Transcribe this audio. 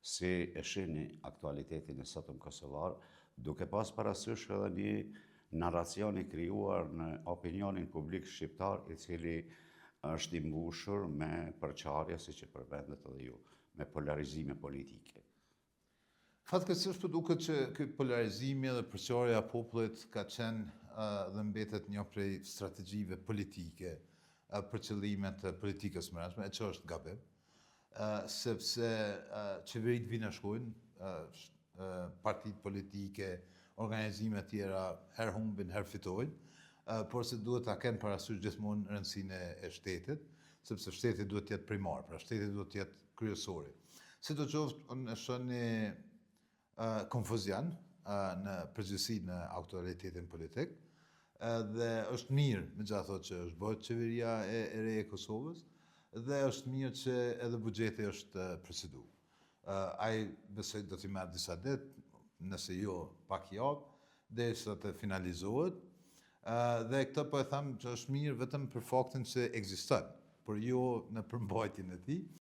si e shihni aktualitetin e sotëm kosovar, duke pas parasysh edhe një narracion i krijuar në opinionin publik shqiptar, i cili është i mbushur me përçarje, siç e përmendet edhe ju, me polarizime politike. Fatkeqësisht duket që ky polarizimi dhe përçarja e popullit ka qenë dhe mbetet një prej strategjive politike për qëllimet e politikës së brendshme, e që është gabim, sepse qeveritë vinë e shkojnë, partitë politike, organizime tjera her humbin, her fitojnë, por se duhet ta kenë parasysh gjithmonë rëndësinë e shtetit, sepse shteti duhet të jetë primar, pra shteti duhet të jetë kryesori. Sidoqoftë, unë e shoh një konfuzion në përgjithësi në aktualitetin politik, dhe është mirë, megjithatë që është bërë qeveria e re e Kosovës, dhe është mirë që edhe buxheti është proceduar. Ai besoj do t'i merr disa ditë, nëse jo pak javë, derisa të finalizohet. Dhe këtë po e them që është mirë vetëm për faktin se ekziston, por jo në përmbajtjen e tij.